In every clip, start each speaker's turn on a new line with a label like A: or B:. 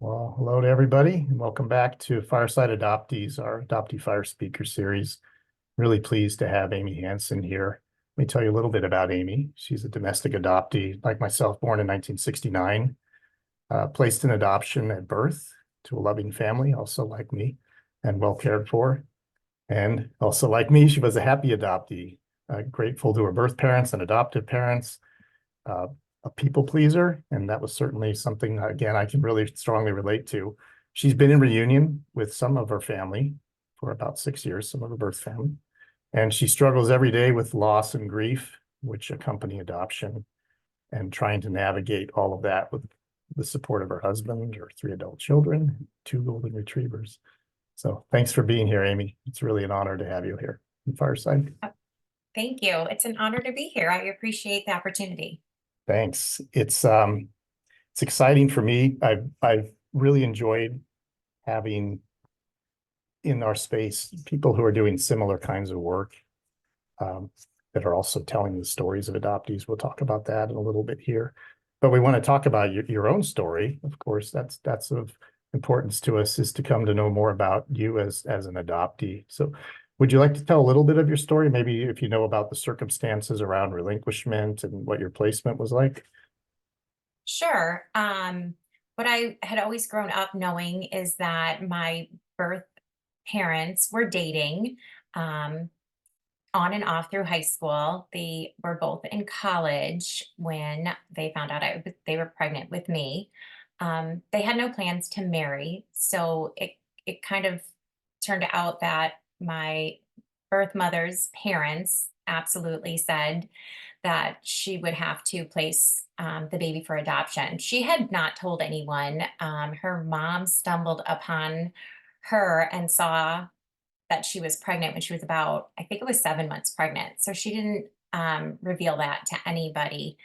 A: Well, hello to everybody, and welcome back to Fireside Adoptees, our Adoptee Fire Speaker Series. Really pleased to have Amy Hansen here. Let me tell you a little bit about Amy. She's a domestic adoptee, like myself, born in 1969, placed in adoption at birth to a loving family, also like me, and well cared for. And also like me, she was a happy adoptee, grateful to her birth parents and adoptive parents, uh, a people pleaser, and that was certainly something, again, I can really strongly relate to. She's been in reunion with some of her family for about 6 years, some of her birth family, and she struggles every day with loss and grief, which accompany adoption, and trying to navigate all of that with the support of her husband, her 3 adult children, 2 golden retrievers. So thanks for being here, Amy. It's really an honor to have you here in Fireside.
B: Thank you. It's an honor to be here. I appreciate the opportunity.
A: Thanks. It's exciting for me. I've really enjoyed having in our space people who are doing similar kinds of work, that are also telling the stories of adoptees. We'll talk about that in a little bit here. But we want to talk about your own story. Of course, that's of importance to us, is to come to know more about you as an adoptee. So would you like to tell a little bit of your story? Maybe if you know about the circumstances around relinquishment and what your placement was like?
B: Sure. What I had always grown up knowing is that my birth parents were dating on and off through high school. They were both in college when they found out they were pregnant with me. They had no plans to marry, so it kind of turned out that my birth mother's parents absolutely said that she would have to place the baby for adoption. She had not told anyone. Her mom stumbled upon her and saw that she was pregnant when she was about, I think it was 7 months pregnant. So she didn't reveal that to anybody.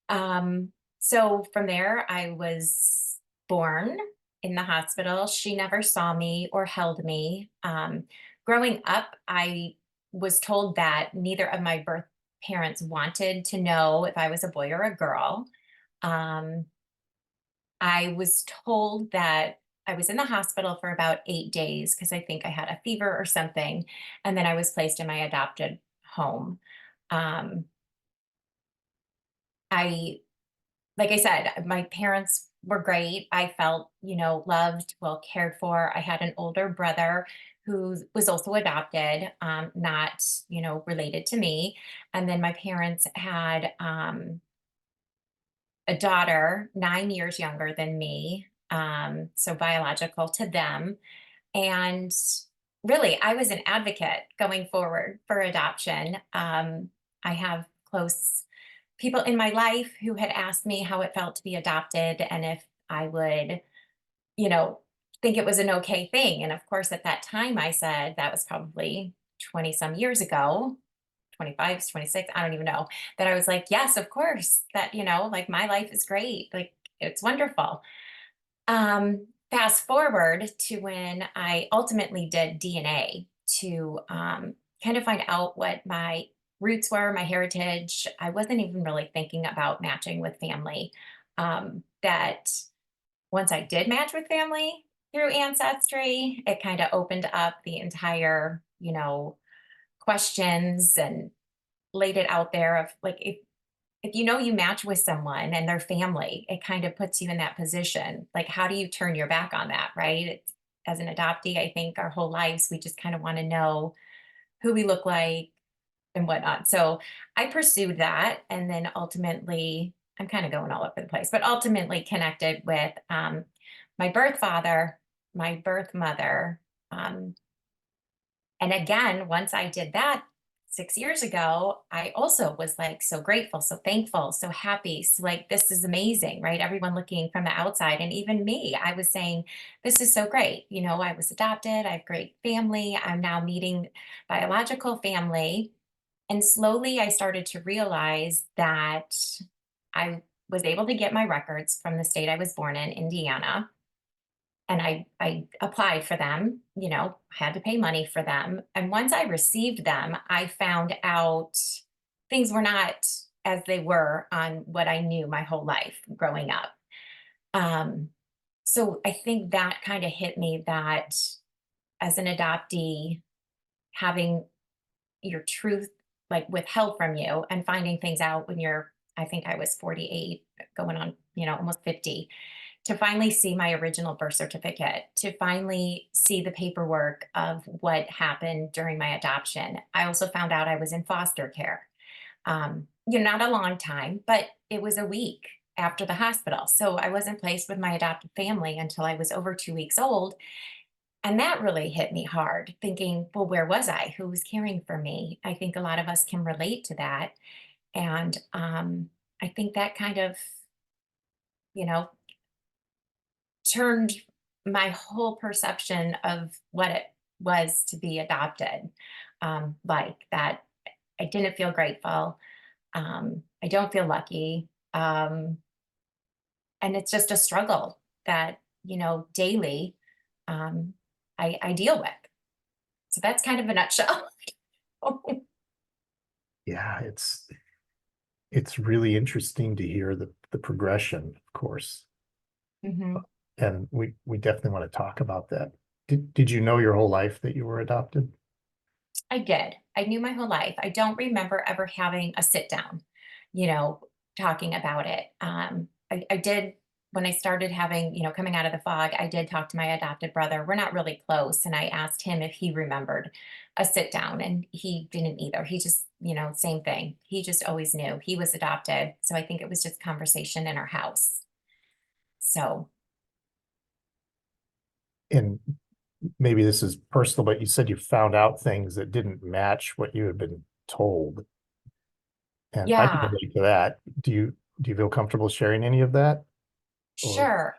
B: So from there, I was born in the hospital. She never saw me or held me. Growing up, I was told that neither of my birth parents wanted to know if I was a boy or a girl. Um, I was told that I was in the hospital for about 8 days because I think I had a fever or something. And then I was placed in my adopted home. Um, I like I said, my parents were great. I felt, loved, well cared for. I had an older brother who was also adopted, not, related to me. And then my parents had a daughter 9 years younger than me, so biological to them. And really, I was an advocate going forward for adoption. I have close people in my life who had asked me how it felt to be adopted and if I would, you know, think it was an okay thing. And of course, at that time, I said that was probably 20 some years ago, 25, 26, I don't even know, that I was like, yes, of course, that, like my life is great. Like it's wonderful. Fast forward to when I ultimately did DNA to kind of find out what my roots were, my heritage. I wasn't even really thinking about matching with family. That once I did match with family through Ancestry, it kind of opened up the entire, questions and laid it out there of like if you match with someone and their family, it kind of puts you in that position. Like, how do you turn your back on that, right? As an adoptee, I think our whole lives, we just kind of want to know who we look like and whatnot. So I pursued that. And then ultimately, I'm kind of going all over the place, but ultimately connected with my birth father, my birth mother. And again, once I did that 6 years ago, I also was like so grateful, so thankful, so happy. So, like, this is amazing, right? Everyone looking from the outside, and even me, I was saying, this is so great. I was adopted, I have great family. I'm now meeting biological family. And slowly I started to realize that I was able to get my records from the state I was born in, Indiana, and I applied for them, had to pay money for them. And once I received them, I found out things were not as they were on what I knew my whole life growing up. Um, So I think that kind of hit me, that as an adoptee, having your truth like withheld from you and finding things out when you're, I think I was 48 going on, almost 50, to finally see my original birth certificate, to finally see the paperwork of what happened during my adoption. I also found out I was in foster care. Not a long time, but it was a week after the hospital. So I wasn't placed with my adopted family until I was over 2 weeks old. And that really hit me hard, thinking, well, where was I? Who was caring for me? I think a lot of us can relate to that. And I think that kind of, you know, turned my whole perception of what it was to be adopted. Like that, I didn't feel grateful. I don't feel lucky. And it's just a struggle that, daily um, I deal with. So that's kind of a nutshell.
A: Yeah, it's really interesting to hear the progression, of course.
B: Mhm.
A: And we definitely want to talk about that. Did you know your whole life that you were adopted?
B: I did. I knew my whole life. I don't remember ever having a sit down, you know, talking about it. I did when I started having, coming out of the fog, I did talk to my adopted brother. We're not really close. And I asked him if he remembered a sit down, and he didn't either. He just, same thing. He just always knew he was adopted. So I think it was just conversation in our house. So,
A: And maybe this is personal, but you said you found out things that didn't match what you had been told. And I can
B: yeah.
A: relate to that. Do you feel comfortable sharing any of that? Or
B: Sure.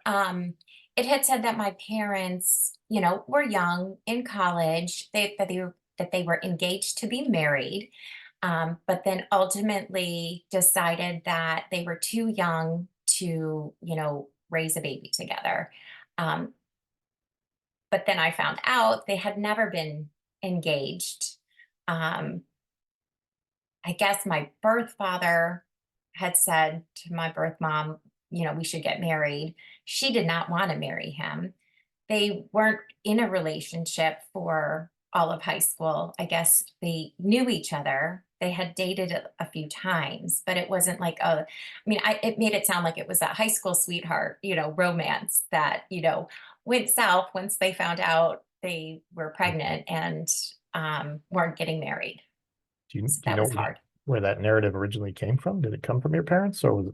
B: It had said that my parents, were young in college. That they were engaged to be married, but then ultimately decided that they were too young to, raise a baby together. Um, but then I found out they had never been engaged. Um, I guess my birth father had said to my birth mom, we should get married. She did not want to marry him. They weren't in a relationship for all of high school. I guess they knew each other. They had dated a few times, but it wasn't like it made it sound like it was that high school sweetheart, romance that, went south once they found out they were pregnant and weren't getting married. So
A: do you
B: that
A: know
B: was hard.
A: where that narrative originally came from? Did it come from your parents, or how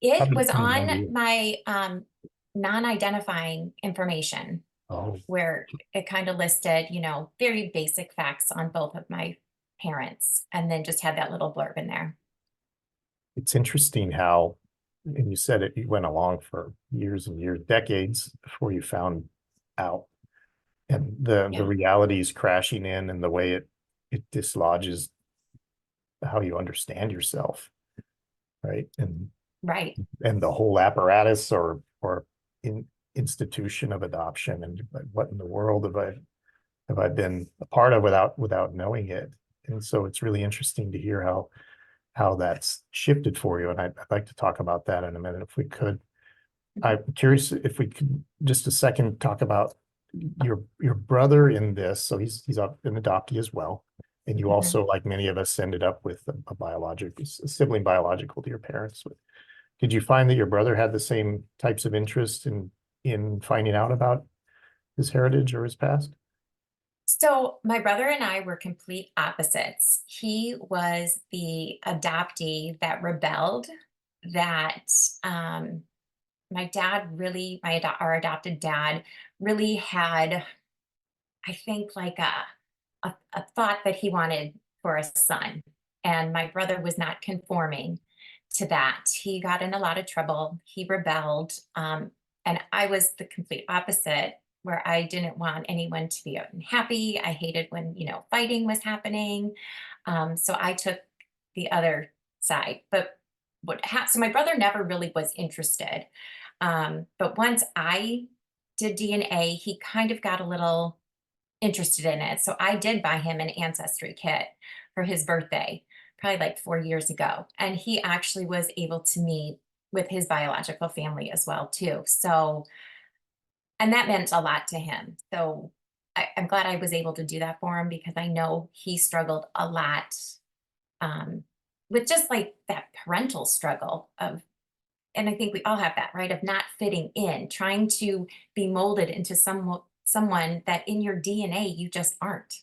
B: It
A: did
B: was
A: it come down
B: on
A: to you?
B: my non-identifying information,
A: Oh,
B: where it kind of listed, very basic facts on both of my parents, and then just had that little blurb in there.
A: it's interesting how, and you said it, you went along for years and years, decades before you found out, and the
B: Yeah.
A: realities crashing in, and the way it dislodges how you understand yourself, right?
B: Right.
A: And the whole apparatus or in institution of adoption, and like, what in the world have I been a part of without knowing it? And so it's really interesting to hear how that's shifted for you. And I'd like to talk about that in a minute if we could.
B: Mhm.
A: I'm curious if we could just a second talk about your brother in this. So he's an adoptee as well. And you
B: Mhm.
A: also, like many of us, ended up with a biological sibling biological to your parents. Did you find that your brother had the same types of interest in finding out about his heritage or his past?
B: So my brother and I were complete opposites. He was the adoptee that rebelled, that um, my dad really, our adopted dad really had, I think, like a thought that he wanted for a son. And my brother was not conforming to that. He got in a lot of trouble. He rebelled. And I was the complete opposite, where I didn't want anyone to be unhappy. I hated when, fighting was happening. So I took the other side. But so my brother never really was interested. But once I did DNA, he kind of got a little interested in it. So I did buy him an ancestry kit for his birthday, probably like 4 years ago. And he actually was able to meet with his biological family as well too. So, and that meant a lot to him. So I'm glad I was able to do that for him because I know he struggled a lot um, with just like that parental struggle of, and I think we all have that, right? Of not fitting in, trying to be molded into someone that in your DNA you just aren't.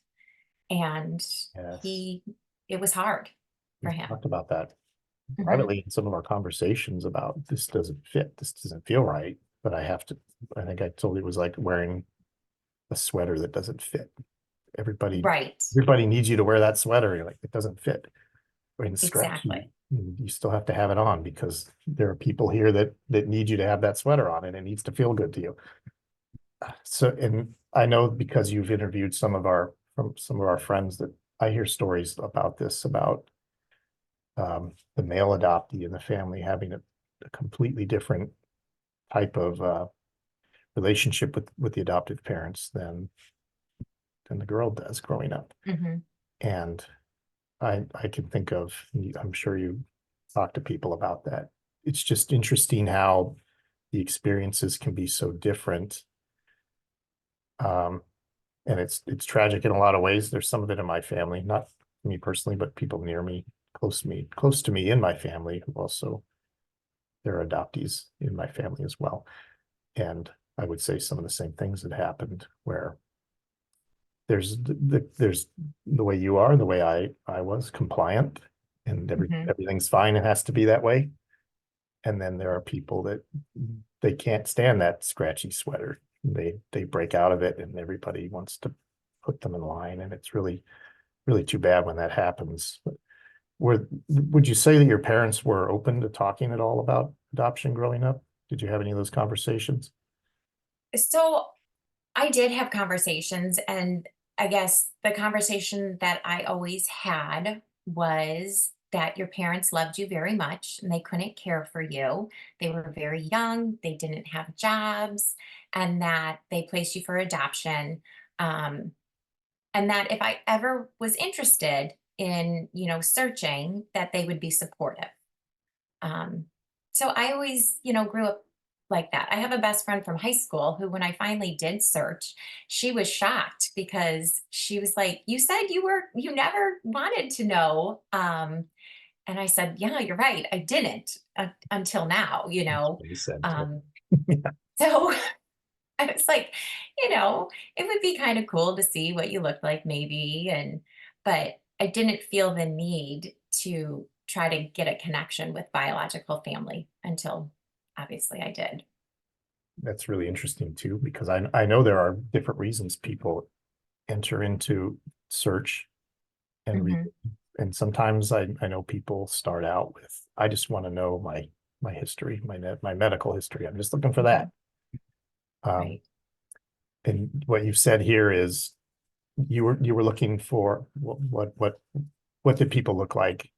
B: And
A: Yes,
B: he, it was hard for
A: we've
B: him.
A: talked about that
B: Mhm.
A: privately in some of our conversations about this doesn't fit, this doesn't feel right, but I have to, I think I told you it was like wearing a sweater that doesn't fit. Everybody,
B: Right.
A: everybody needs you to wear that sweater. You're like, it doesn't fit. And stretch you,
B: Exactly.
A: you still have to have it on because there are people here that need you to have that sweater on and it needs to feel good to you. So, and I know because you've interviewed some of our friends that I hear stories about this, about the male adoptee and the family having a completely different type of relationship with the adoptive parents than the girl does growing up.
B: Hmm.
A: And I can think of, I'm sure you talk to people about that. It's just interesting how the experiences can be so different. Um, and it's tragic in a lot of ways. There's some of it in my family, not me personally, but people near me, close to me in my family who also there are adoptees in my family as well. And I would say some of the same things that happened where there's the way you are, the way I was compliant, and
B: Hmm.
A: everything's fine. It has to be that way. And then there are people that they can't stand that scratchy sweater. They break out of it, and everybody wants to put them in line, and it's really too bad when that happens. Would you say that your parents were open to talking at all about adoption growing up? Did you have any of those conversations?
B: So I did have conversations, and I guess the conversation that I always had was that your parents loved you very much and they couldn't care for you. They were very young, they didn't have jobs, and that they placed you for adoption. Um, and that if I ever was interested in, searching, that they would be supportive. Um, so I always, grew up like that. I have a best friend from high school who, when I finally did search, she was shocked because she was like, "You said you never wanted to know." And I said, "Yeah, you're right. I didn't until now,
A: That's what you said too.
B: Um, so I was like, it would be kind of cool to see what you look like, maybe. But I didn't feel the need to try to get a connection with biological family until obviously I did.
A: That's really interesting too, because I know there are different reasons people enter into search and read.
B: Hmm.
A: And sometimes I know people start out with, I just want to know my history, my medical history. I'm just looking for
B: Hmm.
A: that. Um,
B: Right.
A: and what you've said here is you were looking for what did people look like?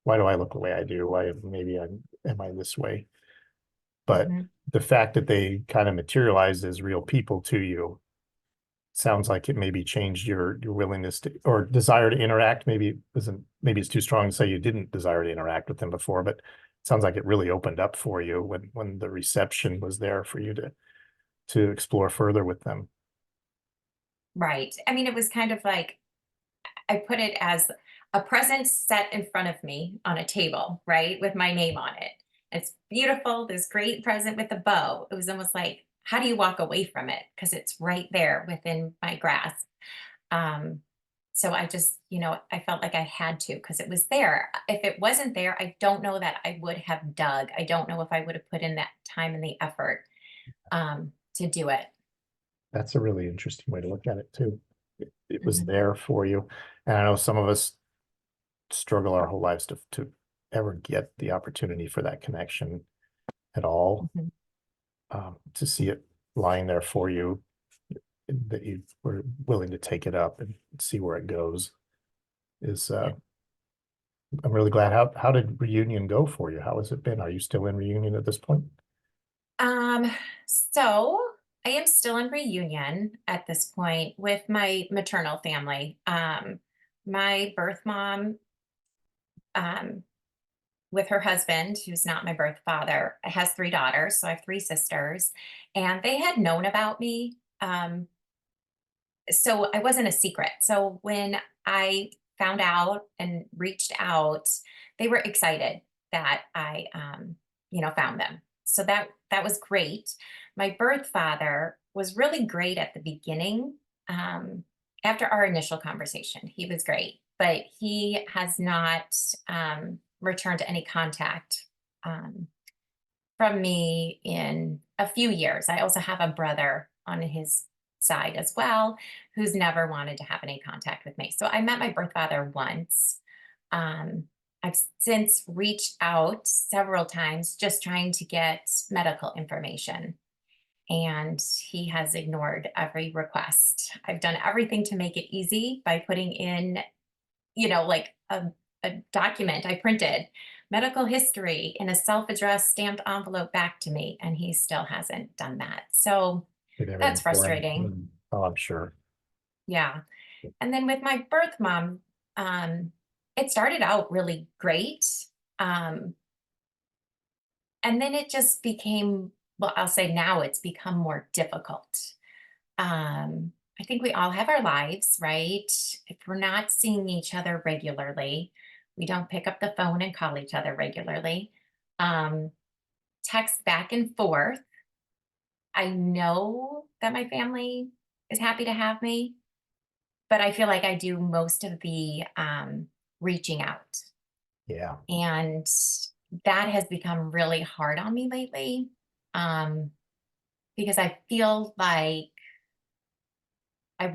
A: Why do I look the way I do? Why maybe am I this way? But
B: Hmm.
A: the fact that they kind of materialized as real people to you sounds like it maybe changed your willingness to or desire to interact. Maybe it's too strong to say you didn't desire to interact with them before, but it sounds like it really opened up for you when the reception was there for you to explore further with them.
B: Right. I mean, it was kind of like I put it as a present set in front of me on a table, right, with my name on it. It's beautiful, this great present with a bow. It was almost like, how do you walk away from it? Because it's right there within my grasp. Um, so I just, I felt like I had to because it was there. If it wasn't there, I don't know that I would have dug. I don't know if I would have put in that time and the effort to do it.
A: That's a really interesting way to look at it too. It was
B: Hmm.
A: there for you. And I know some of us struggle our whole lives to ever get the opportunity for that connection at all.
B: Hmm.
A: To see it lying there for you, that you were willing to take it up and see where it goes is
B: Yeah.
A: I'm really glad. How did reunion go for you? How has it been? Are you still in reunion at this point?
B: Um, so I am still in reunion at this point with my maternal family. My birth mom, um, with her husband, who's not my birth father, has 3 daughters. So I have 3 sisters, and they had known about me. So I wasn't a secret. So when I found out and reached out, they were excited that I, found them. So that was great. My birth father was really great at the beginning. Um, After our initial conversation, he was great, but he has not returned any contact um, from me in a few years. I also have a brother on his side as well who's never wanted to have any contact with me. So I met my birth father once. Um, I've since reached out several times just trying to get medical information, and he has ignored every request. I've done everything to make it easy by putting in, like a document I printed, medical history in a self-addressed stamped envelope back to me, and he still hasn't done that. So
A: Did
B: that's
A: everything for him.
B: frustrating.
A: Oh, I'm sure.
B: Yeah. And then with my birth mom, it started out really great. Um, and then it just became, well, I'll say now it's become more difficult. I think we all have our lives, right? If we're not seeing each other regularly, we don't pick up the phone and call each other regularly. Um, Text back and forth. I know that my family is happy to have me, but I feel like I do most of the reaching out.
A: Yeah.
B: And that has become really hard on me lately, um, because I feel like I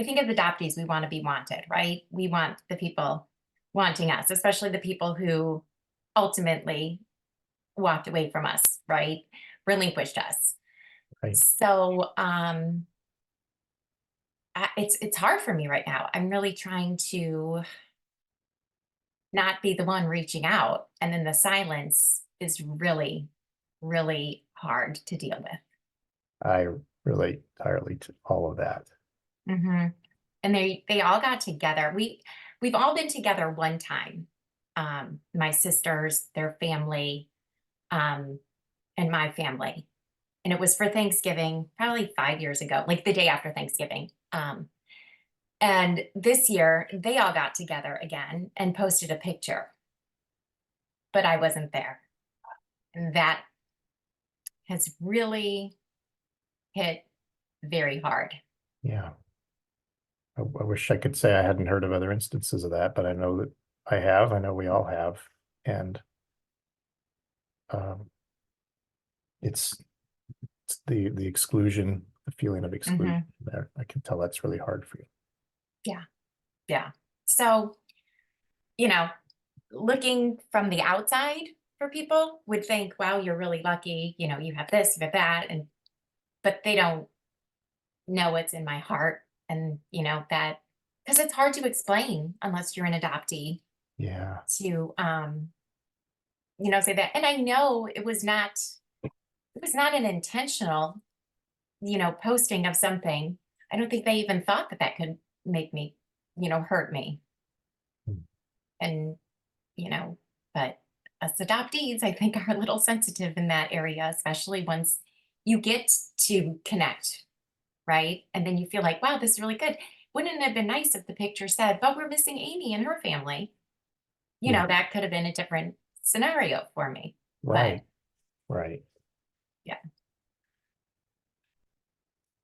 B: think as adoptees, we want to be wanted, right? We want the people wanting us, especially the people who ultimately walked away from us, right? Relinquished us.
A: Right.
B: So it's hard for me right now. I'm really trying to not be the one reaching out, and then the silence is really, really hard to deal with.
A: I relate entirely to all of that.
B: Hmm. And they all got together. We've all been together one time. My sisters, their family, um, and my family, and it was for Thanksgiving, probably 5 years ago, like the day after Thanksgiving. And this year, they all got together again and posted a picture, but I wasn't there, and that has really hit very hard.
A: Yeah. I wish I could say I hadn't heard of other instances of that, but I know that I have. I know we all have. And um, it's the exclusion, the feeling of exclusion
B: Hmm.
A: there. I can tell that's really hard for you.
B: Yeah, yeah. So, you know, looking from the outside for people would think, wow, you're really lucky. You have this, you have that, and but they don't know what's in my heart, and that because it's hard to explain unless you're an adoptee
A: Yeah.
B: to say that. And I know it was not an intentional posting of something. I don't think they even thought that that could make me hurt me.
A: Mm.
B: And you know but us adoptees, I think, are a little sensitive in that area, especially once you get to connect, right? And then you feel like, wow, this is really good. Wouldn't it have been nice if the picture said, but we're missing Amy and her family?
A: Yeah.
B: That could have been a different scenario for me. But
A: Right. Right.
B: yeah.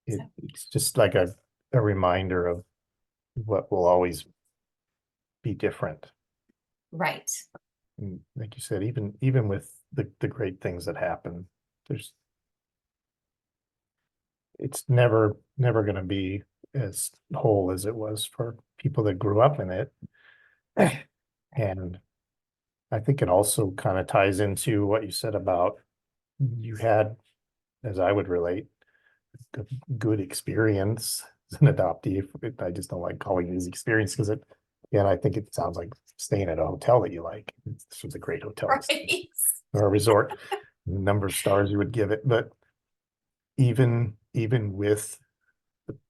B: So
A: It's just like a reminder of what will always be different.
B: right.
A: And like you said, even with the great things that happen, there's it's never going to be as whole as it was for people that grew up in it. And I think it also kind of ties into what you said about you had, as I would relate, a good experience as an adoptee. I just don't like calling these experience because I think it sounds like staying at a hotel that you like. This was a great hotel
B: Right.
A: or a resort, the number of stars you would give it. But even with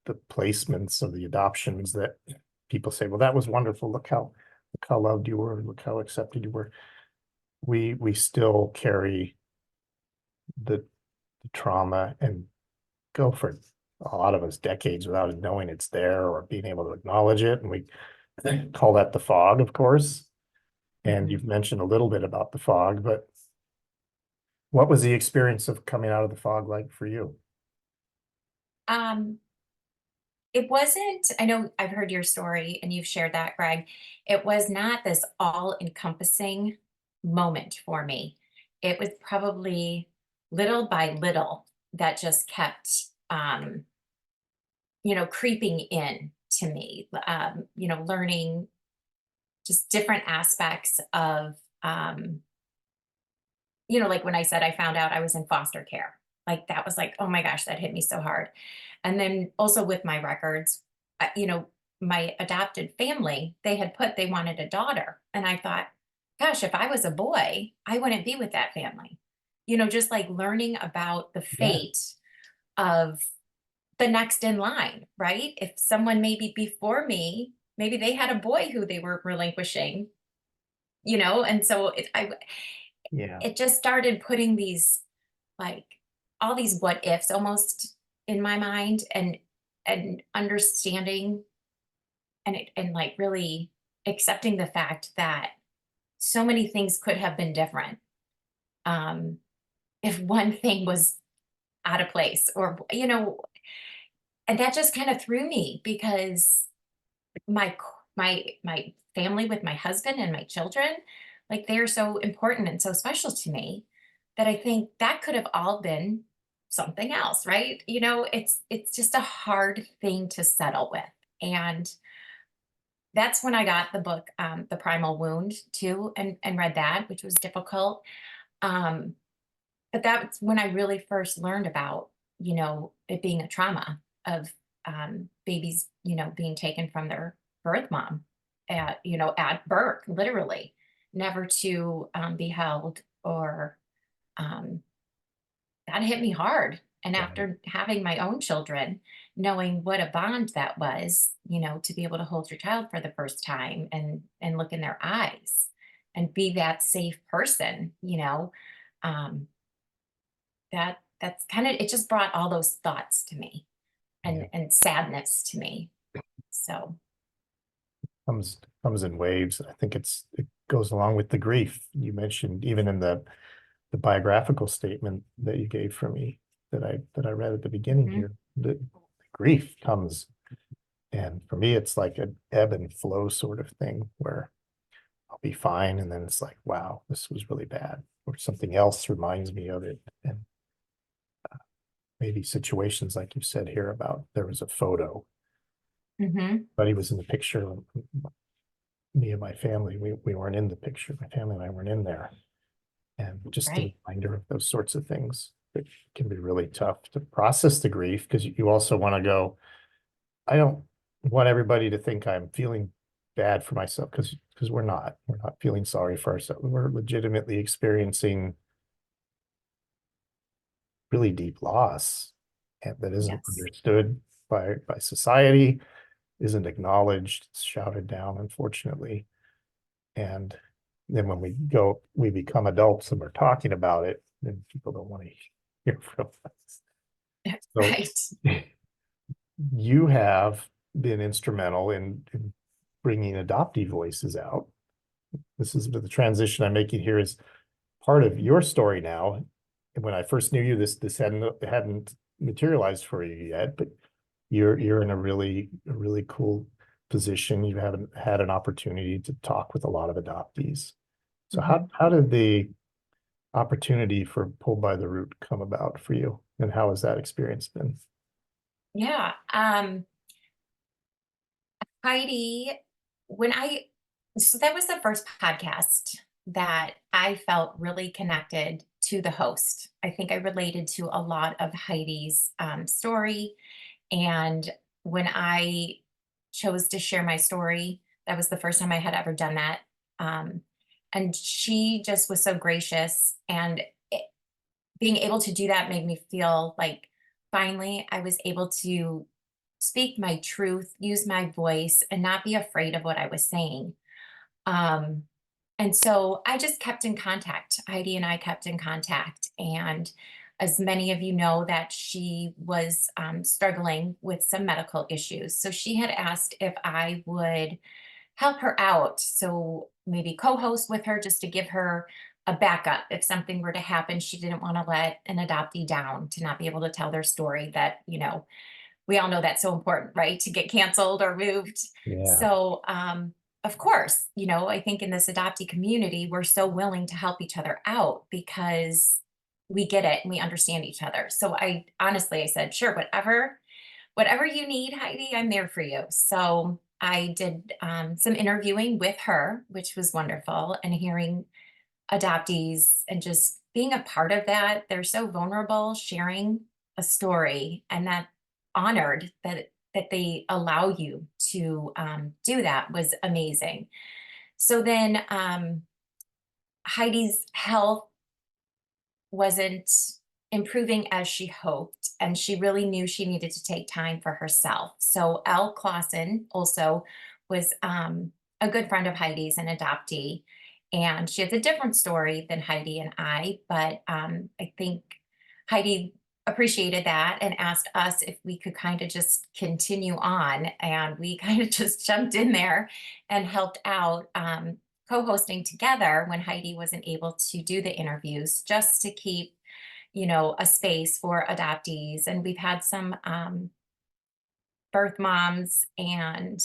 A: the placements of the adoptions that people say, well, that was wonderful. Look how loved you were. Look how accepted you were. we still carry the trauma and go for a lot of us decades without knowing it's there or being able to acknowledge it. And we call that the fog, of course. And
B: Mhm.
A: you've mentioned a little bit about the fog, but what was the experience of coming out of the fog like for you?
B: Um, it wasn't, I know I've heard your story and you've shared that, Greg. It was not this all encompassing moment for me. It was probably little by little that just kept, creeping in to me, learning just different aspects of, um, like when I said I found out I was in foster care, like that was like, oh my gosh, that hit me so hard. And then also with my records, my adopted family, they had put they wanted a daughter. And I thought, gosh, if I was a boy, I wouldn't be with that family. Just like learning about the
A: Yeah,
B: fate of the next in line, right? If someone maybe before me, maybe they had a boy who they were relinquishing, and so
A: yeah,
B: it just started putting these like all these what ifs almost in my mind, and understanding and like really accepting the fact that so many things could have been different, um if one thing was out of place, or and that just kind of threw me because my family with my husband and my children, like they're so important and so special to me, that I think that could have all been something else, right? It's just a hard thing to settle with. And that's when I got the book, The Primal Wound, too, and read that, which was difficult. Um, but that's when I really first learned about, it being a trauma of, babies, being taken from their birth mom at birth, literally, never to be held, or um, that hit me hard. And
A: right.
B: after having my own children, knowing what a bond that was, to be able to hold your child for the first time and look in their eyes and be that safe person, um, that's kind of, it just brought all those thoughts to me,
A: Yeah.
B: and sadness to me. So,
A: Comes in waves. I think it goes along with the grief you mentioned, even in the biographical statement that you gave for me that I read at the beginning
B: mhm,
A: here. The grief comes, and for me, it's like an ebb and flow sort of thing where I'll be fine, and then it's like, wow, this was really bad, or something else reminds me of it, and maybe situations like you said here about there was a photo,
B: mhm,
A: but he was in the picture. Me and my family, we weren't in the picture. My family and I weren't in there. And just a
B: right.
A: reminder of those sorts of things that can be really tough to process the grief, because you also want to go, I don't want everybody to think I'm feeling bad for myself, because we're not feeling sorry for ourselves. We're legitimately experiencing really deep loss, and that isn't
B: Yes.
A: understood by society, isn't acknowledged, it's shouted down, unfortunately. And then when we become adults and we're talking about it, then people don't want to hear from us. So
B: Right.
A: you have been instrumental in bringing adoptee voices out. This is the transition I'm making here is part of your story now. And when I first knew you, this hadn't materialized for you yet, but you're in a really cool position. You haven't had an opportunity to talk with a lot of adoptees. So
B: Mhm.
A: how did the opportunity for Pulled by the Root come about for you? And how has that experience been?
B: Yeah. Heidi, when I, so that was the first podcast that I felt really connected to the host. I think I related to a lot of Heidi's story. And when I chose to share my story, that was the first time I had ever done that. Um, and she just was so gracious. And it, being able to do that made me feel like finally I was able to speak my truth, use my voice, and not be afraid of what I was saying. Um, And so I just kept in contact. Heidi and I kept in contact. And as many of you know, that she was struggling with some medical issues. So she had asked if I would help her out. So maybe co-host with her just to give her a backup if something were to happen. She didn't want to let an adoptee down, to not be able to tell their story, that, we all know that's so important, right? To get canceled or moved.
A: Yeah.
B: So, of course, I think in this adoptee community, we're so willing to help each other out because we get it and we understand each other. So I said, sure, whatever you need, Heidi, I'm there for you. So I did some interviewing with her, which was wonderful, and hearing adoptees and just being a part of that. They're so vulnerable, sharing a story, and that honored that they allow you to do that was amazing. So then Heidi's health wasn't improving as she hoped, and she really knew she needed to take time for herself. So Elle Clausen also was a good friend of Heidi's, an adoptee, and she has a different story than Heidi and I, but I think Heidi appreciated that and asked us if we could kind of just continue on, and we kind of just jumped in there and helped out. Co-hosting together when Heidi wasn't able to do the interviews, just to keep a space for adoptees. And we've had some birth moms and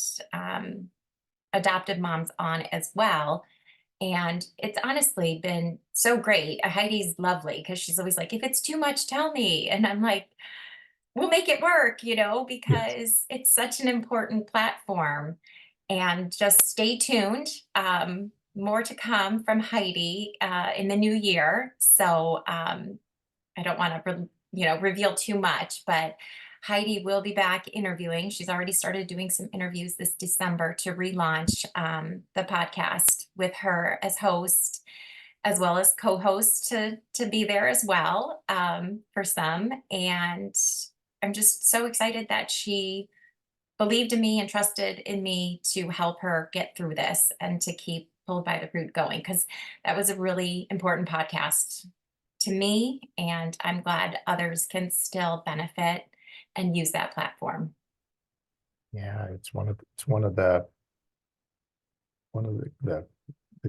B: adoptive moms on as well. And it's honestly been so great. Heidi's lovely because she's always like, if it's too much, tell me. And I'm like, we'll make it work,
A: Yes.
B: because it's such an important platform. And just stay tuned. More to come from Heidi in the new year. So I don't want to, reveal too much, but Heidi will be back interviewing. She's already started doing some interviews this December to relaunch the podcast with her as host, as well as co-host to be there as well for some. And I'm just so excited that she believed in me and trusted in me to help her get through this and to keep Pulled by the Root going, because that was a really important podcast to me. And I'm glad others can still benefit and use that platform.
A: Yeah, it's one of the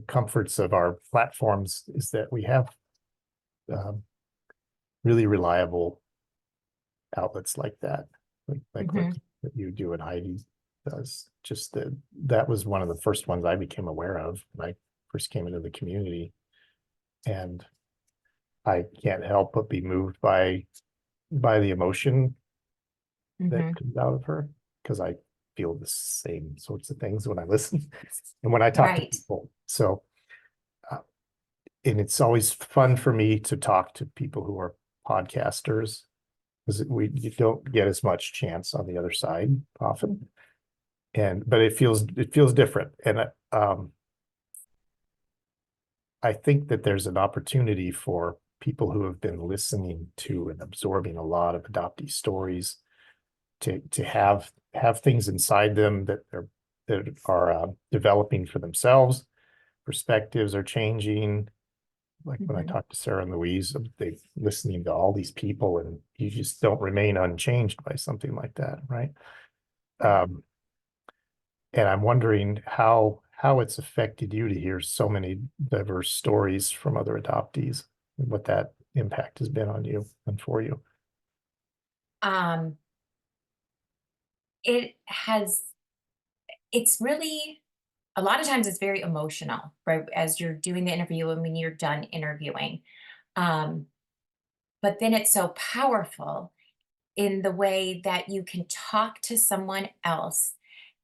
A: comforts of our platforms is that we have um, really reliable outlets like that, like what
B: Mhm.
A: you do and Heidi does. Just that was one of the first ones I became aware of when I first came into the community, and I can't help but be moved by the emotion that
B: Mhm.
A: comes out of her, because I feel the same sorts of things when I listen and when I talk to
B: Right.
A: people. So, uh, and it's always fun for me to talk to people who are podcasters, because you don't get as much chance on the other side often. But it feels different. And I think that there's an opportunity for people who have been listening to and absorbing a lot of adoptee stories to have things inside them that are developing for themselves. Perspectives are changing. Like when I
B: Mhm.
A: talked to Sarah and Louise, they listening to all these people, and you just don't remain unchanged by something like that, right?
B: Right.
A: Um, and I'm wondering how it's affected you to hear so many diverse stories from other adoptees, and what that impact has been on you and for you.
B: Um, it has, it's really, a lot of times it's very emotional, right? As you're doing the interview and when you're done interviewing. Um, but then it's so powerful in the way that you can talk to someone else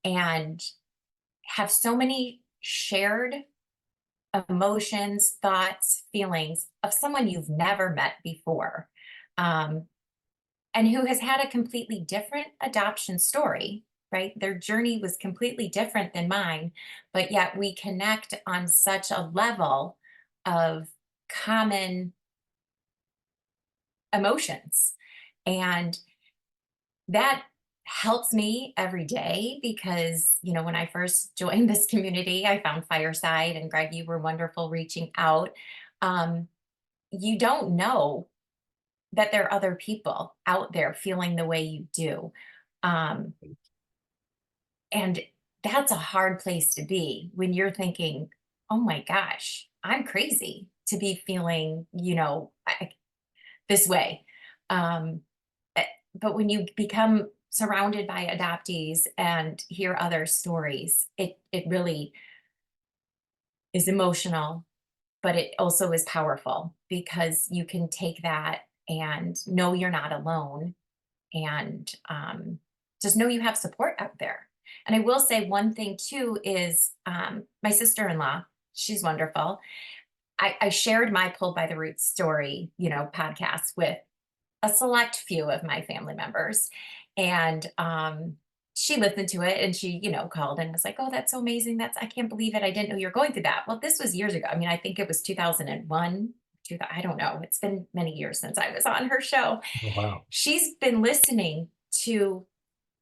B: and have so many shared emotions, thoughts, feelings of someone you've never met before, um, and who has had a completely different adoption story, right? Their journey was completely different than mine, but yet we connect on such a level of common emotions. And that helps me every day because, when I first joined this community, I found Fireside, and Greg, you were wonderful reaching out. Um, you don't know that there are other people out there feeling the way you do. Um, and that's a hard place to be when you're thinking, oh my gosh, I'm crazy to be feeling, this way. Um, eh, but when you become surrounded by adoptees and hear other stories, it really is emotional, but it also is powerful because you can take that and know you're not alone, and just know you have support out there. And I will say one thing too is my sister-in-law, she's wonderful. I shared my Pulled by the Roots story, podcast with a select few of my family members. And she listened to it, and she, called and was like, oh, that's so amazing. I can't believe it. I didn't know you're going through that. Well, this was years ago. I mean, I think it was 2001. I don't know. It's been many years since I was on her show.
A: Oh, wow.
B: She's been listening to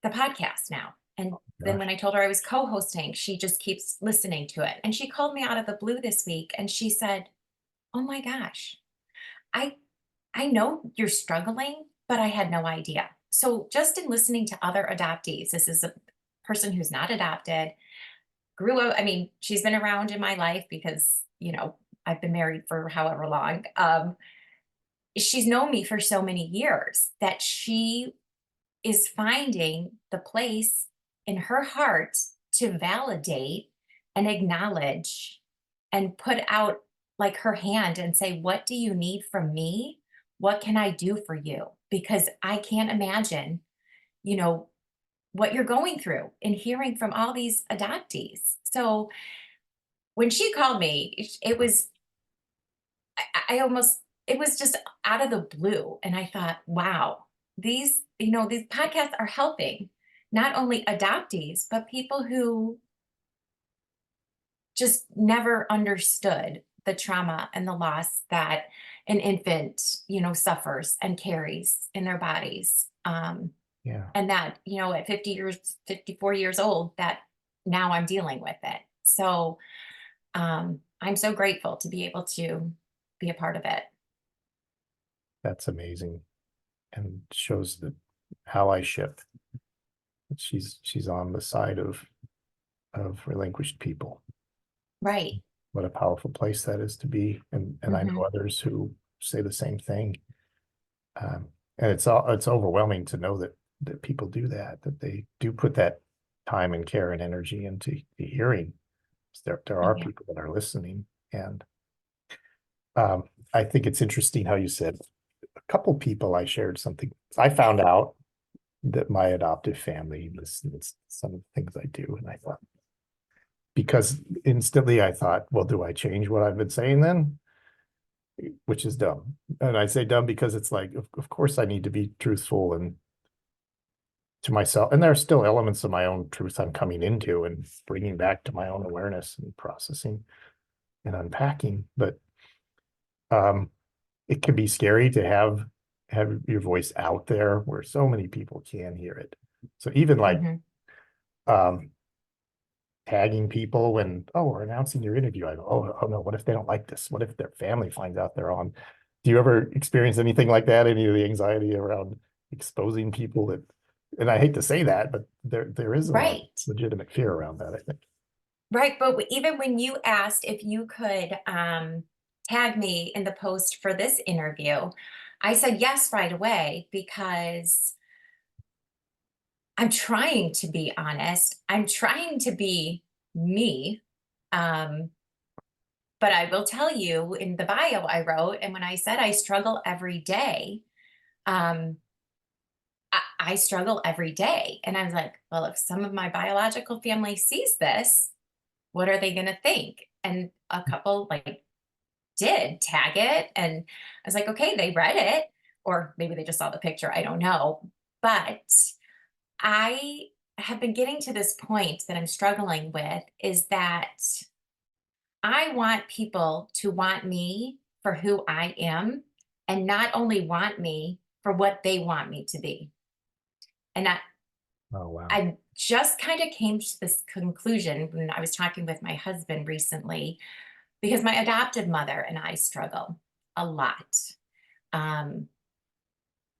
B: the podcast now. And then
A: Gosh.
B: when I told her I was co-hosting, she just keeps listening to it. And she called me out of the blue this week and she said, oh my gosh, I I know you're struggling, but I had no idea. So just in listening to other adoptees, this is a person who's not adopted, grew up, I mean, she's been around in my life because, I've been married for however long. She's known me for so many years that she is finding the place in her heart to validate and acknowledge and put out like her hand and say, what do you need from me? What can I do for you? Because I can't imagine, you know, what you're going through and hearing from all these adoptees. So when she called me, it was, I almost, it was just out of the blue. And I thought, wow, these podcasts are helping not only adoptees, but people who just never understood the trauma and the loss that an infant, suffers and carries in their bodies.
A: Yeah,
B: And that, at 50 years, 54 years old, that now I'm dealing with it. So I'm so grateful to be able to be a part of it.
A: that's amazing, and shows that how I shift. She's on the side of relinquished people.
B: Right.
A: What a powerful place that is to be, and I
B: Hmm.
A: know others who say the same thing. And it's overwhelming to know that people do that they do put that time and care and energy into the hearing. There are
B: Yeah.
A: people that are listening, and um, I think it's interesting how you said a couple people I shared something. I found out that my adoptive family listens to some of the things I do, and I thought, because instantly I thought, well, do I change what I've been saying then? Which is dumb. And I say dumb because it's like, of course I need to be truthful and to myself. And there are still elements of my own truth I'm coming into and bringing back to my own awareness and processing and unpacking. But it can be scary to have your voice out there where so many people can hear it. So even like
B: Hmm.
A: um tagging people when, oh, we're announcing your interview, I go, oh no, what if they don't like this? What if their family finds out they're on? Do you ever experience anything like that? Any of the anxiety around exposing people that, and I hate to say that, but there is a lot of
B: Right.
A: legitimate fear around that, I think.
B: Right. But even when you asked if you could tag me in the post for this interview, I said yes right away because I'm trying to be honest. I'm trying to be me. Um, but I will tell you in the bio I wrote, and when I said I struggle every day, um, I struggle every day. And I was like, well, if some of my biological family sees this, what are they going to think? And a couple did tag it. And I was like, okay, they read it, or maybe they just saw the picture. I don't know. But I have been getting to this point that I'm struggling with is that I want people to want me for who I am and not only want me for what they want me to be. And
A: Oh, wow.
B: I just kind of came to this conclusion when I was talking with my husband recently, because my adoptive mother and I struggle a lot. Um,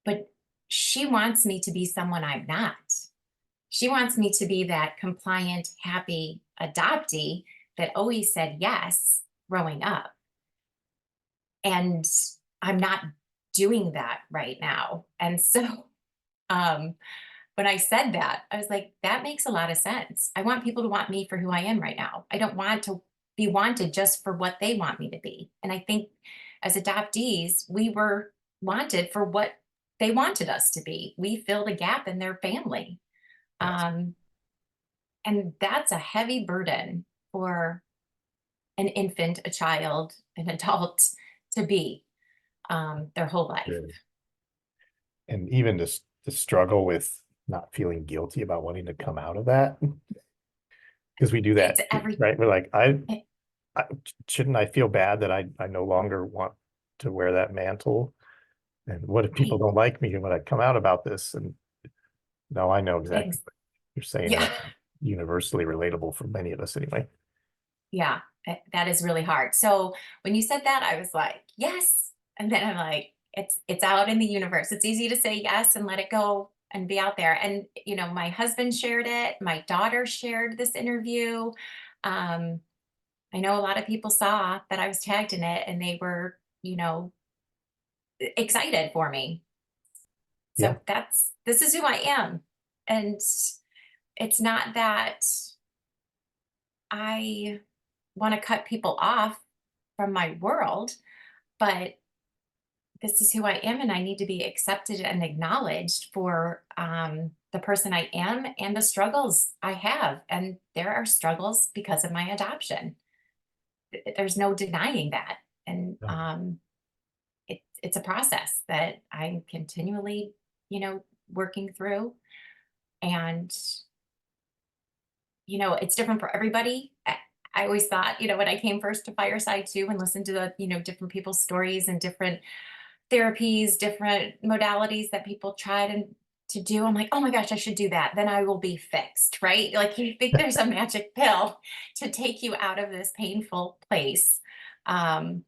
B: but she wants me to be someone I'm not. She wants me to be that compliant, happy adoptee that always said yes growing up. And I'm not doing that right now. And so um, when I said that, I was like, that makes a lot of sense. I want people to want me for who I am right now. I don't want to be wanted just for what they want me to be. And I think as adoptees, we were wanted for what they wanted us to be. We filled a gap in their family.
A: Yes.
B: Um, and that's a heavy burden for an infant, a child, an adult to be their whole life.
A: Really. And even to struggle with not feeling guilty about wanting to come out of that, because we do
B: It's
A: that too,
B: every,
A: right? We're like, I shouldn't I feel bad that I no longer want to wear that mantle? And what if people
B: right.
A: don't like me when I come out about this? And no, I know exactly
B: Ex-
A: what you're saying, and
B: yeah.
A: that's universally relatable for many of us anyway.
B: Yeah, that is really hard. So when you said that, I was like, yes. And then I'm like, it's out in the universe. It's easy to say yes and let it go and be out there. And my husband shared it. My daughter shared this interview. Um, I know a lot of people saw that I was tagged in it, and they were, excited for me.
A: Yeah,
B: So this is who I am. And it's not that I want to cut people off from my world, but this is who I am, and I need to be accepted and acknowledged for the person I am and the struggles I have. And there are struggles because of my adoption. There's no denying that. And
A: no,
B: it's a process that I'm continually, working through. And it's different for everybody. I always thought, when I came first to Fireside too and listened to the, different people's stories and different therapies, different modalities that people tried and to do, I'm like, oh my gosh, I should do that. Then I will be fixed, right? Like you think there's a magic pill to take you out of this painful place. Um,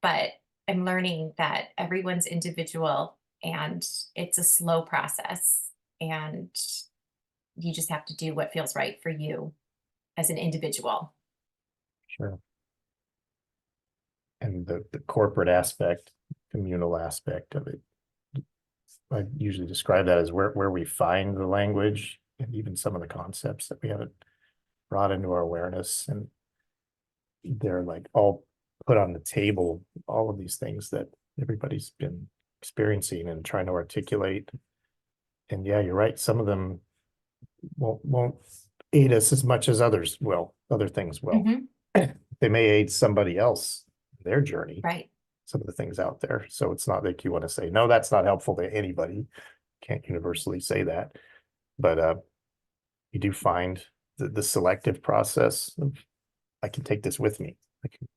B: but I'm learning that everyone's individual and it's a slow process. And you just have to do what feels right for you as an individual.
A: sure. And the corporate aspect, communal aspect of it, I usually describe that as where we find the language and even some of the concepts that we haven't brought into our awareness, and they're like all put on the table, all of these things that everybody's been experiencing and trying to articulate. And yeah, you're right, some of them won't aid us as much as others will, other things will.
B: Hmm.
A: They may aid somebody else in their journey,
B: Right.
A: some of the things out there. So it's not like you want to say, no, that's not helpful to anybody. Can't universally say that. But you do find the selective process of, I can take this with me.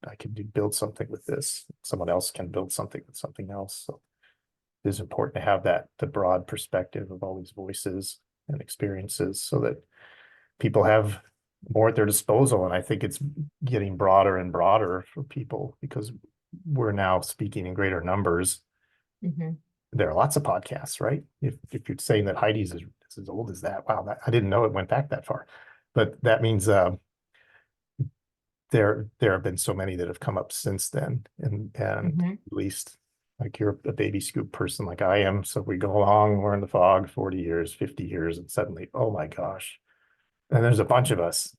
A: I can build something with this. Someone else can build something with something else. So it is important to have that, the broad perspective of all these voices and experiences, so that people have more at their disposal. And I think it's getting broader and broader for people because we're now speaking in greater numbers.
B: Hmm.
A: There are lots of podcasts, right? If you're saying that Heidi's is as old as that, wow, I didn't know it went back that far. But that means there have been so many that have come up since then, and
B: Hmm.
A: at least like you're a baby scoop person like I am. So we go along, we're in the fog 40 years, 50 years, and suddenly, oh my gosh. And there's a bunch of us,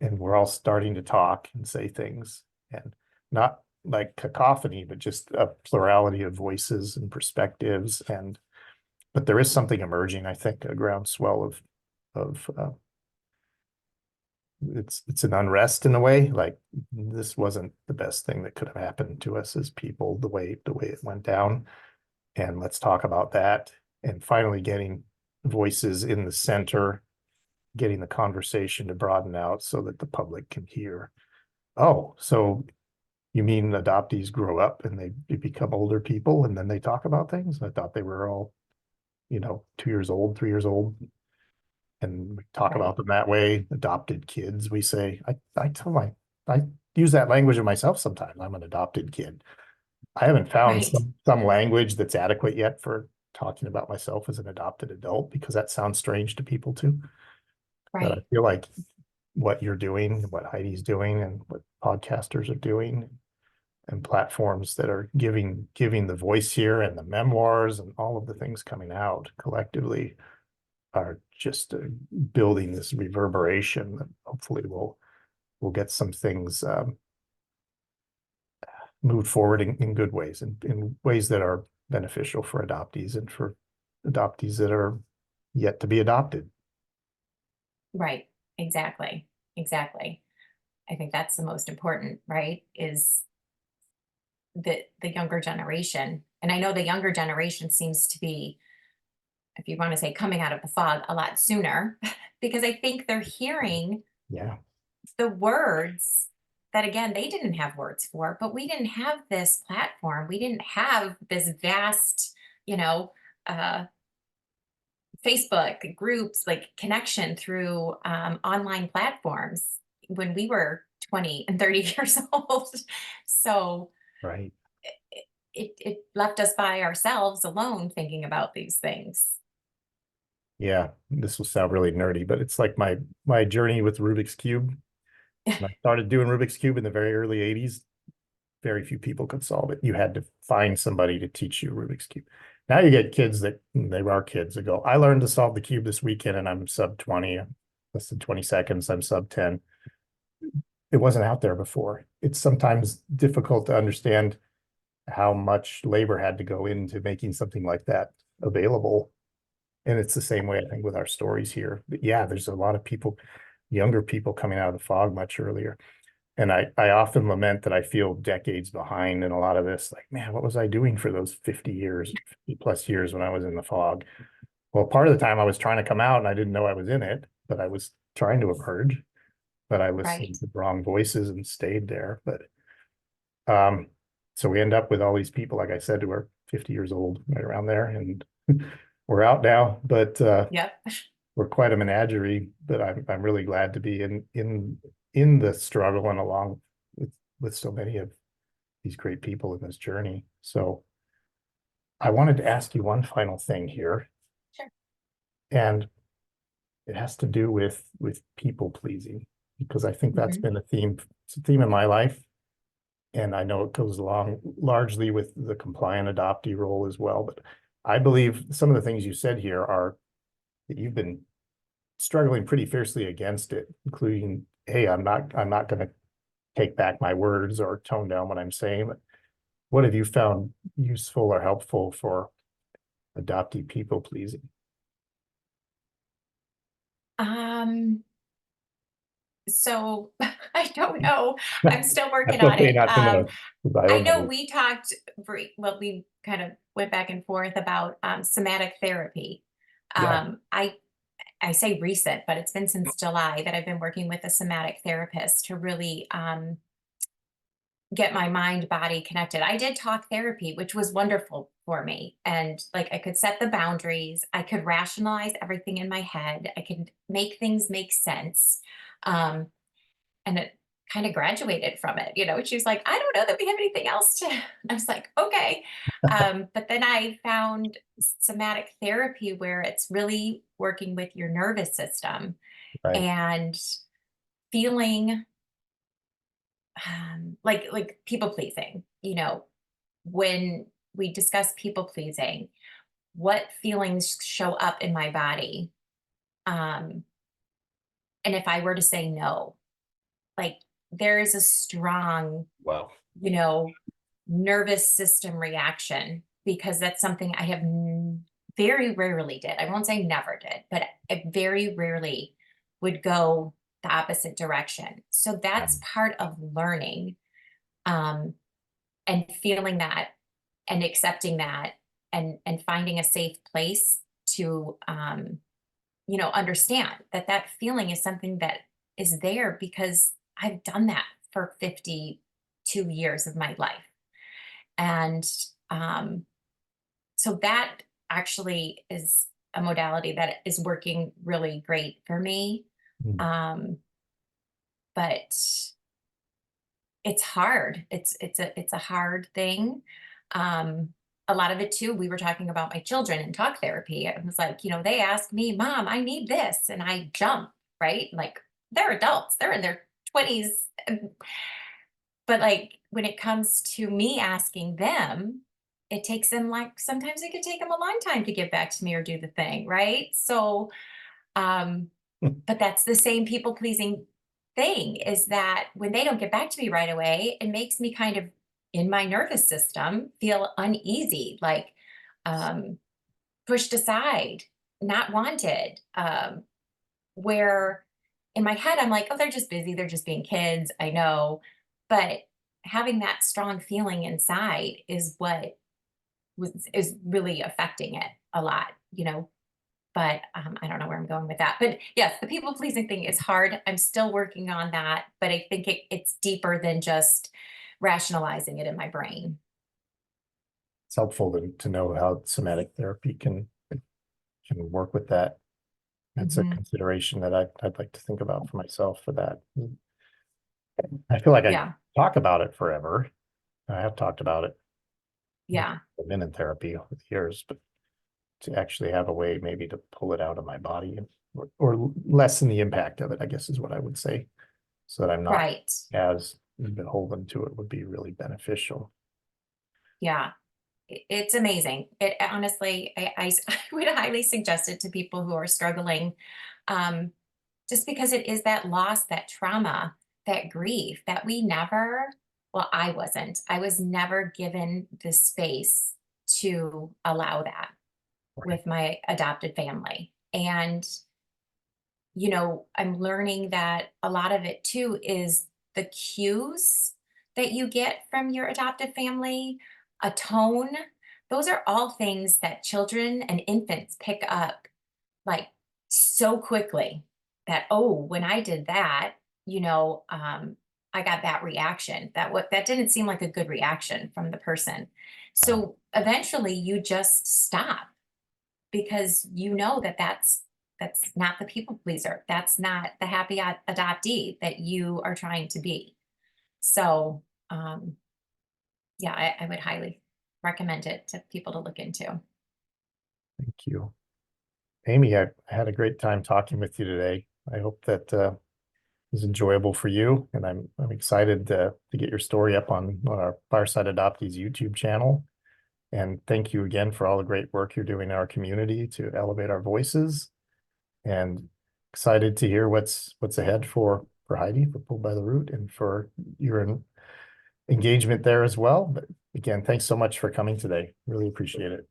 A: and we're all starting to talk and say things, and not like cacophony, but just a plurality of voices and perspectives. And but there is something emerging, I think, a groundswell of it's an unrest in a way. Like this wasn't the best thing that could have happened to us as people, the way it went down. And let's talk about that. And finally getting voices in the center, getting the conversation to broaden out so that the public can hear. Oh, so you mean adoptees grow up and they become older people and then they talk about things? I thought they were all, 2 years old, 3 years old. and we talk
B: Right.
A: about them that way. Adopted kids, we say, I tell I use that language of myself sometimes. I'm an adopted kid. I haven't found
B: Right.
A: some language that's adequate yet for talking about myself as an adopted adult, because that sounds strange to people too. But I
B: Right.
A: feel like what you're doing, what Heidi's doing, and what podcasters are doing, and platforms that are giving the voice here, and the memoirs and all of the things coming out collectively are just building this reverberation that hopefully will get some things moved forward in good ways, in ways that are beneficial for adoptees and for adoptees that are yet to be adopted.
B: Right. Exactly. Exactly. I think that's the most important, right? Is the younger generation. And I know the younger generation seems to be, if you want to say, coming out of the fog a lot sooner, because I think they're hearing
A: Yeah,
B: the words that, again, they didn't have words for, but we didn't have this platform. We didn't have this vast, you know, uh, Facebook groups, like connection through online platforms when we were 20 and 30 years old. So
A: right.
B: it left us by ourselves alone thinking about these things.
A: Yeah, this will sound really nerdy, but it's like my journey with Rubik's Cube. When I started doing Rubik's Cube in the very early 80s, very few people could solve it. You had to find somebody to teach you Rubik's Cube. Now you get kids that they are kids that go, I learned to solve the cube this weekend and I'm sub 20, less than 20 seconds, I'm sub 10. It wasn't out there before. It's sometimes difficult to understand how much labor had to go into making something like that available. And it's the same way, I think, with our stories here. But yeah, there's a lot of people, younger people coming out of the fog much earlier. And I often lament that I feel decades behind in a lot of this. Like, man, what was I doing for those 50 years, 50 plus years when I was in the fog? Well, part of the time I was trying to come out and I didn't know I was in it, but I was trying to emerge, but I listened
B: Right.
A: to the wrong voices and stayed there. But um, so we end up with all these people, like I said, who are 50 years old, right around there, and we're out now, but
B: Yep.
A: we're quite a menagerie. But I'm really glad to be in the struggle and along with so many of these great people in this journey. So I wanted to ask you one final thing here,
B: Sure.
A: and it has to do with people pleasing, because I think that's
B: Hmm.
A: been a theme. It's a theme in my life, and I know it goes along largely with the compliant adoptee role as well. But I believe some of the things you said here are that you've been struggling pretty fiercely against it, including, hey, I'm not going to take back my words or tone down what I'm saying. But what have you found useful or helpful for adoptee people pleasing?
B: Um, so I don't know. I'm still
A: That's
B: working on
A: okay
B: it.
A: not to know, because I
B: I
A: don't
B: know
A: know.
B: we talked, well, we kind of went back and forth about somatic therapy.
A: Yeah,
B: Um, I I say recent, but it's been since July that I've been working with a somatic therapist to really get my mind body connected. I did talk therapy, which was wonderful for me. And like I could set the boundaries, I could rationalize everything in my head, I could make things make sense. Um, and it kind of graduated from it. She was like, I don't know that we have anything else to. I was like, okay. But then I found somatic therapy where it's really working with your nervous system
A: right,
B: and feeling like people pleasing. When we discuss people pleasing, what feelings show up in my body, um, and if I were to say no, like there is a strong,
A: wow,
B: you know, nervous system reaction because that's something I have very rarely did. I won't say never did, but I very rarely would go the opposite direction. So that's part of learning, um, and feeling that and accepting that and finding a safe place to understand that that feeling is something that is there because I've done that for 52 years of my life. And um, so that actually is a modality that is working really great for me.
A: Mm.
B: But it's hard. It's a hard thing. Um, a lot of it too, we were talking about my children in talk therapy. It was like, they ask me, Mom, I need this, and I jump, right? Like, they're adults, they're in their 20s. But like when it comes to me asking them, it takes them, like, sometimes it could take them a long time to get back to me or do the thing, right? So um but that's the same people pleasing thing, is that when they don't get back to me right away, it makes me kind of, in my nervous system, feel uneasy, like, um, pushed aside, not wanted. Where in my head, I'm like, oh, they're just busy. They're just being kids. I know. But having that strong feeling inside is what is really affecting it a lot. But I don't know where I'm going with that. But yes, the people pleasing thing is hard. I'm still working on that, but I think it's deeper than just rationalizing it in my brain.
A: It's helpful to know how somatic therapy can work with that. That's a
B: Hmm.
A: consideration that I'd like to think about for myself for that. I feel like I
B: Yeah,
A: talk about it forever. I have talked about it.
B: yeah,
A: I've been in therapy over the years, but to actually have a way maybe to pull it out of my body or lessen the impact of it, I guess is what I would say, so that I'm not
B: right.
A: as beholden to it would be really beneficial.
B: Yeah, it's amazing. It honestly, I would highly suggest it to people who are struggling, um, just because it is that loss, that trauma, that grief that we never, well, I wasn't, I was never given the space to allow that
A: Right.
B: with my adopted family. And, I'm learning that a lot of it too is the cues that you get from your adoptive family, a tone. Those are all things that children and infants pick up, like, so quickly, that, oh, when I did that, I got that reaction. That didn't seem like a good reaction from the person. So eventually you just stop, because that's not the people pleaser. That's not the happy adoptee that you are trying to be. So, yeah, I would highly recommend it to people to look into.
A: Thank you. Amy, I had a great time talking with you today. I hope that was enjoyable for you, and I'm excited to get your story up on our Fireside Adoptees YouTube channel. And thank you again for all the great work you're doing in our community to elevate our voices. And excited to hear what's ahead for Heidi, for Pulled by the Root, and for your engagement there as well. But again, thanks so much for coming today. Really appreciate it.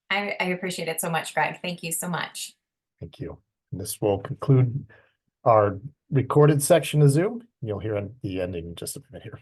B: I appreciate it so much, Greg. Thank you so much.
A: Thank you. And this will conclude our recorded section of Zoom. You'll hear the ending in just a minute here.